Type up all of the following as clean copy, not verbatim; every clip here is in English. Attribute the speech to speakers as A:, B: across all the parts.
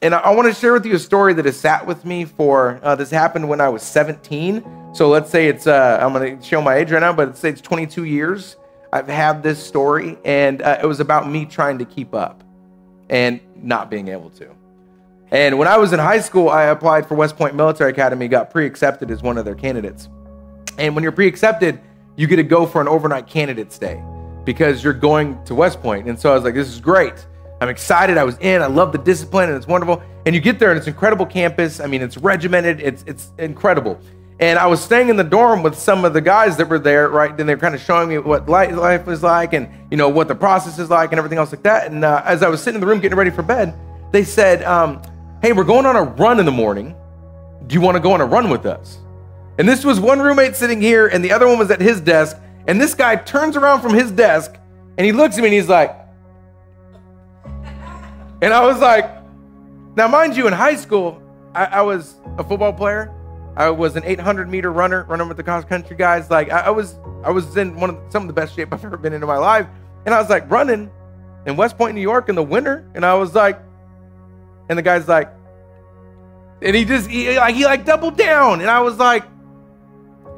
A: And I want to share with you a story that has sat with me for, this happened when I was 17. So let's say it's, I'm going to show my age right now, but let's say it's 22 years. I've had this story, and it was about me trying to keep up and not being able to. And when I was in high school, I applied for Westpoint Military Academy, got pre-accepted as one of their candidates. And when you're pre-accepted, you get to go for an overnight candidates day because you're going to West Point. And so I was like, this is great. I'm excited. I was in. I love the discipline, and it's wonderful. And you get there, and it's an incredible campus. I mean, it's regimented. It's incredible. And I was staying in the dorm with some of the guys that were there, right? And they're kind of showing me what life is like and, you know, what the process is like and everything else like that. And as I was sitting in the room getting ready for bed, they said, hey, we're going on a run in the morning. Do you want to go on a run with us? And this was one roommate sitting here, and the other one was at his desk. And this guy turns around from his desk, and he looks at me, and he's like, and I was like, now mind you, in high school, I was a football player. I was an 800-meter runner, running with the cross-country guys. Like I was in some of the best shape I've ever been in my life. And I was like running in West Point, New York in the winter. And I was like, and the guy's like, and he doubled down. And I was like,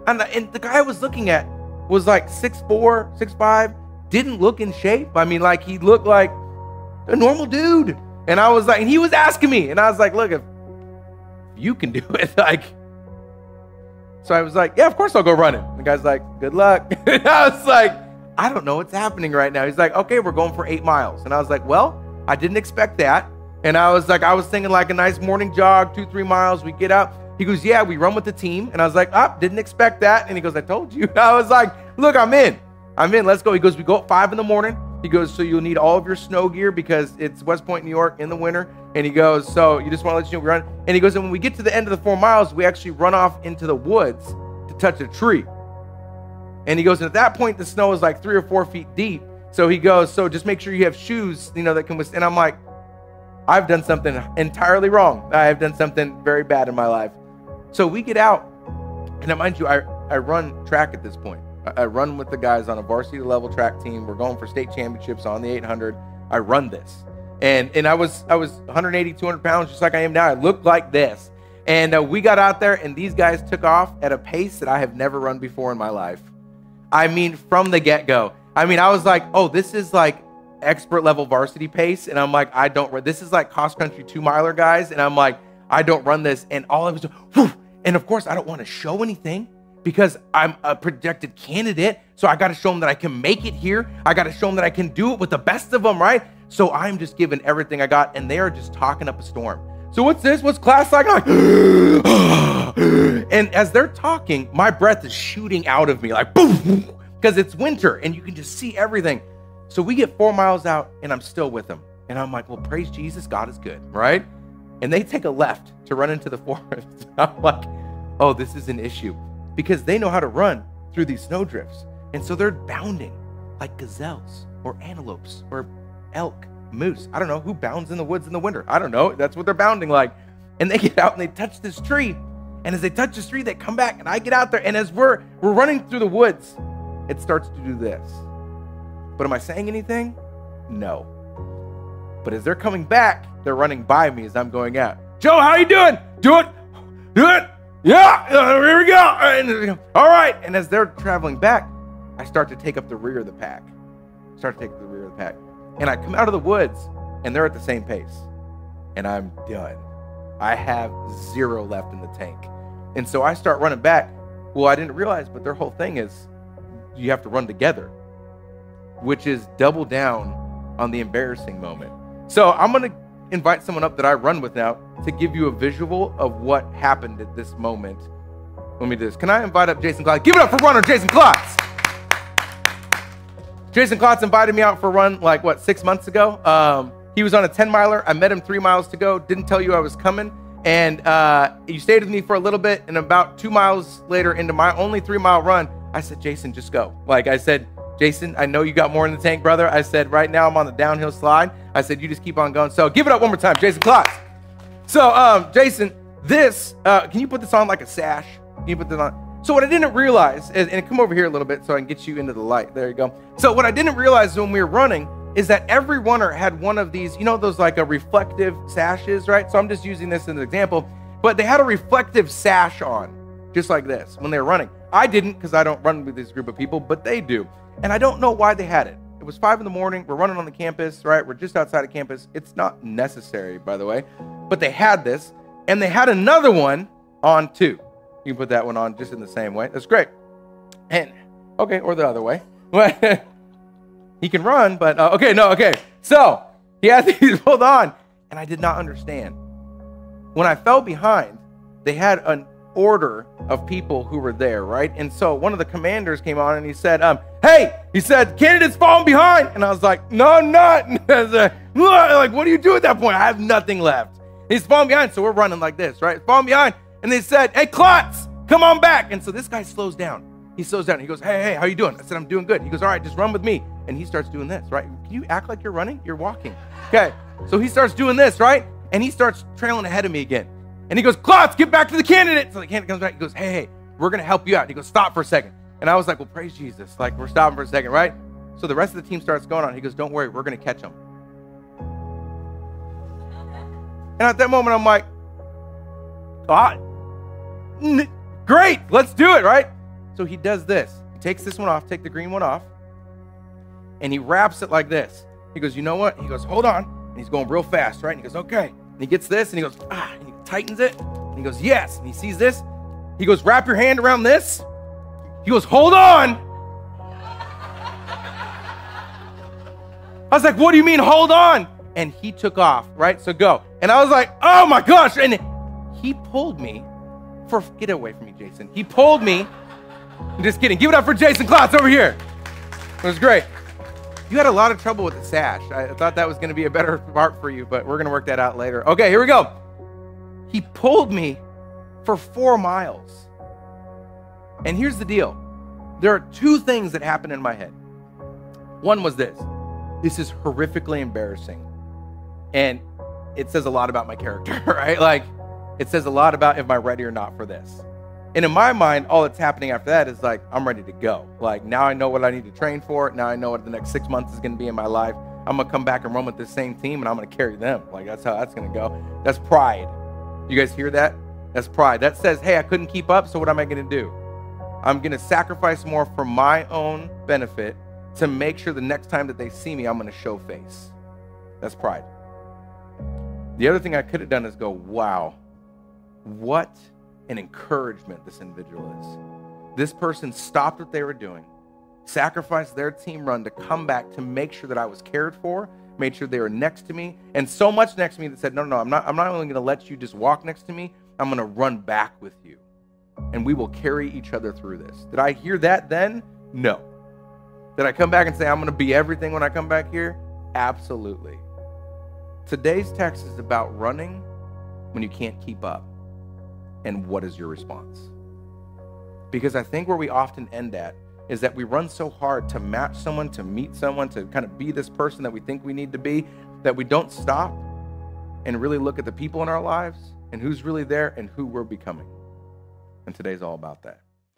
A: and the guy I was looking at was like 6'4", 6'5", didn't look in shape. I mean, like he looked like a normal dude. And I was like, and he was asking me, and I was like, look, if you can do it, like, so I was like, yeah, of course I'll go running. The guy's like, good luck. And I was like, I don't know what's happening right now. He's like, okay, we're going for 8 miles. And I was like, well, I didn't expect that. And I was like, I was thinking like a nice morning jog, 2-3 miles. We get out. He goes, yeah, we run with the team. And I was like, didn't expect that. And he goes, I told you. I was like, look, I'm in, let's go. He goes, we go at 5 in the morning. He goes, so you'll need all of your snow gear because it's West Point, New York in the winter. And he goes, so you just want to let you know we run. And he goes, and when we get to the end of the 4 miles, we actually run off into the woods to touch a tree. And he goes, and at that point, the snow is like 3 or 4 feet deep. So he goes, so just make sure you have shoes, you know, that can withstand. And I'm like, I've done something entirely wrong. I've done something very bad in my life. So we get out, and mind you, I run track at this point. I run with the guys on a varsity level track team. We're going for state championships on the 800. I run this. And I was 180, 200 pounds, just like I am now. I looked like this. And we got out there, and these guys took off at a pace that I have never run before in my life. I mean, from the get-go. I mean, I was like, oh, this is like expert level varsity pace. And I'm like, I don't run. This is like cross-country 2-miler guys. And I'm like, I don't run this. And all of it was, whew. And of course, I don't want to show anything, because I'm a projected candidate. So I got to show them that I can make it here. I got to show them that I can do it with the best of them, right? So I'm just giving everything I got, and they are just talking up a storm. So what's this? What's class like? I'm like, and as they're talking, my breath is shooting out of me like boom, because it's winter and you can just see everything. So we get 4 miles out, and I'm still with them. And I'm like, well, praise Jesus, God is good, right? And they take a left to run into the forest. I'm like, oh, this is an issue. Because they know how to run through these snowdrifts. And so they're bounding like gazelles or antelopes or elk, moose. I don't know who bounds in the woods in the winter. I don't know. That's what they're bounding like. And they get out and they touch this tree. And as they touch this tree, they come back, and I get out there. And as we're running through the woods, it starts to do this. But am I saying anything? No. But as they're coming back, they're running by me as I'm going out. Joe, how you doing? Do it. Yeah, here we go. And, all right. And as they're traveling back, I start to take up the rear of the pack. And I come out of the woods, and they're at the same pace. And I'm done. I have 0 left in the tank. And so I start running back. Well, I didn't realize, but their whole thing is you have to run together, which is double down on the embarrassing moment. So I'm going to invite someone up that I run with now to give you a visual of what happened at this moment. Let me do this. Can I invite up Jason Klotz? Give it up for runner Jason Klotz. Jason Klotz invited me out for a run like, 6 months ago. He was on a 10-miler. I met him 3 miles to go. Didn't tell you I was coming. And he stayed with me for a little bit. And about 2 miles later into my only 3-mile run, I said, Jason, just go. Like I said, Jason, I know you got more in the tank, brother. I said, right now I'm on the downhill slide. I said, you just keep on going. So give it up one more time, Jason Klotz. So Jason, this, can you put this on like a sash? Can you put this on? So what I didn't realize, and come over here a little bit so I can get you into the light. There you go. So what I didn't realize when we were running is that every runner had one of these, you know, those like a reflective sashes, right? So I'm just using this as an example, but they had a reflective sash on, just like this, when they were running. I didn't, because I don't run with this group of people, but they do. And I don't know why they had it. It was 5 a.m. We're running on the campus, right? We're just outside of campus. It's not necessary, by the way, but they had this, and they had another one on too. You can put that one on just in the same way. That's great. And okay, or the other way. He can run, but okay. So he had these pulled on, and I did not understand. When I fell behind, they had an order of people who were there, right? And so one of the commanders came on and he said, hey, he said, candidate's falling behind. And I was like, no, I'm not. I was like, what do you do at that point? I have nothing left. He's falling behind. So we're running like this, right? Falling behind. And they said, hey, Klotz, come on back. And so this guy slows down. He slows down. He goes, hey, how you doing? I said, I'm doing good. He goes, all right, just run with me. And he starts doing this, right? Can you act like you're running? You're walking. Okay. So he starts doing this, right? And he starts trailing ahead of me again. And he goes, Klotz, get back to the candidate. So the candidate comes back. He goes, hey, we're going to help you out. He goes, stop for a second. And I was like, well, praise Jesus. Like, we're stopping for a second, right? So the rest of the team starts going on. He goes, don't worry, we're going to catch him. And at that moment, I'm like, great, let's do it, right? So he does this. He takes this one off, take the green one off, and he wraps it like this. He goes, you know what? He goes, hold on. And he's going real fast, right? And he goes, okay. And he gets this, and he goes, and he tightens it. And he goes, yes. And he sees this. He goes, wrap your hand around this. He goes, hold on. I was like, what do you mean, hold on? And he took off, right? So go. And I was like, oh my gosh. And he pulled me get away from me, Jason. He pulled me. I'm just kidding. Give it up for Jason Klotz over here. It was great. You had a lot of trouble with the sash. I thought that was going to be a better part for you, but we're going to work that out later. Okay, here we go. He pulled me for 4 miles. And here's the deal. There are 2 things that happened in my head. One was this. This is horrifically embarrassing. And it says a lot about my character, right? Like, it says a lot about if I'm ready or not for this. And in my mind, all that's happening after that is like, I'm ready to go. Like, now I know what I need to train for. Now I know what the next 6 months is going to be in my life. I'm going to come back and run with the same team, and I'm going to carry them. Like, that's how that's going to go. That's pride. You guys hear that? That's pride. That says, hey, I couldn't keep up, so what am I going to do? I'm going to sacrifice more for my own benefit to make sure the next time that they see me, I'm going to show face. That's pride. The other thing I could have done is go, wow, what an encouragement this individual is. This person stopped what they were doing, sacrificed their team run to come back to make sure that I was cared for, made sure they were next to me, and so much next to me that said, no, I'm not only going to let you just walk next to me, I'm going to run back with you, and we will carry each other through this. Did I hear that then? No. Did I come back and say, I'm going to be everything when I come back here? Absolutely. Today's text is about running when you can't keep up. And what is your response? Because I think where we often end at is that we run so hard to match someone, to meet someone, to kind of be this person that we think we need to be, that we don't stop and really look at the people in our lives and who's really there and who we're becoming. And today's all about that.